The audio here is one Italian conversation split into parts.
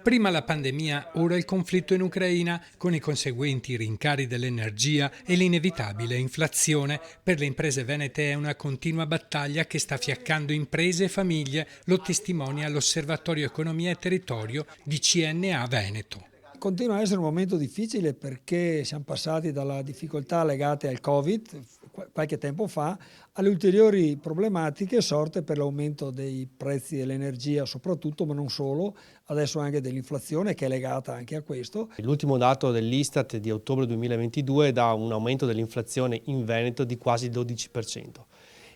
Prima la pandemia, ora il conflitto in Ucraina, con i conseguenti rincari dell'energia e l'inevitabile inflazione. Per le imprese venete è una continua battaglia che sta fiaccando imprese e famiglie, lo testimonia l'Osservatorio Economia e Territorio di CNA Veneto. Continua a essere un momento difficile perché siamo passati dalla difficoltà legate al Covid qualche tempo fa alle ulteriori problematiche sorte per l'aumento dei prezzi dell'energia soprattutto, ma non solo, adesso anche dell'inflazione che è legata anche a questo. L'ultimo dato dell'Istat di ottobre 2022 dà un aumento dell'inflazione in Veneto di quasi il 12%,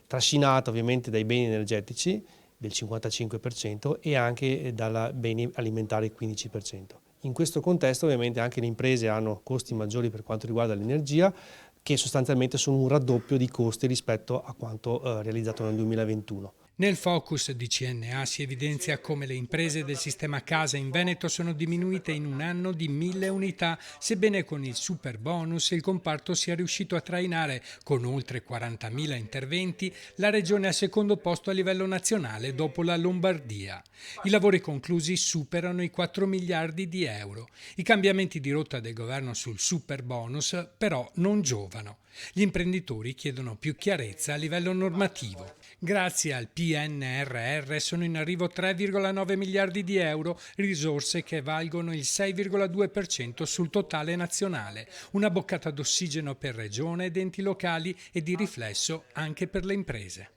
trascinato ovviamente dai beni energetici del 55% e anche dai beni alimentari il 15%. In questo contesto ovviamente anche le imprese hanno costi maggiori per quanto riguarda l'energia, che sostanzialmente sono un raddoppio di costi rispetto a quanto realizzato nel 2021. Nel focus di CNA si evidenzia come le imprese del sistema casa in Veneto sono diminuite in un anno di 1000 unità, sebbene con il super bonus il comparto sia riuscito a trainare, con oltre 40.000 interventi, la regione al secondo posto a livello nazionale dopo la Lombardia. I lavori conclusi superano i 4 miliardi di euro. I cambiamenti di rotta del governo sul super bonus però non giovano. Gli imprenditori chiedono più chiarezza a livello normativo. Grazie al PNRR sono in arrivo 3,9 miliardi di euro, risorse che valgono il 6,2% sul totale nazionale, una boccata d'ossigeno per regione ed enti locali e di riflesso anche per le imprese.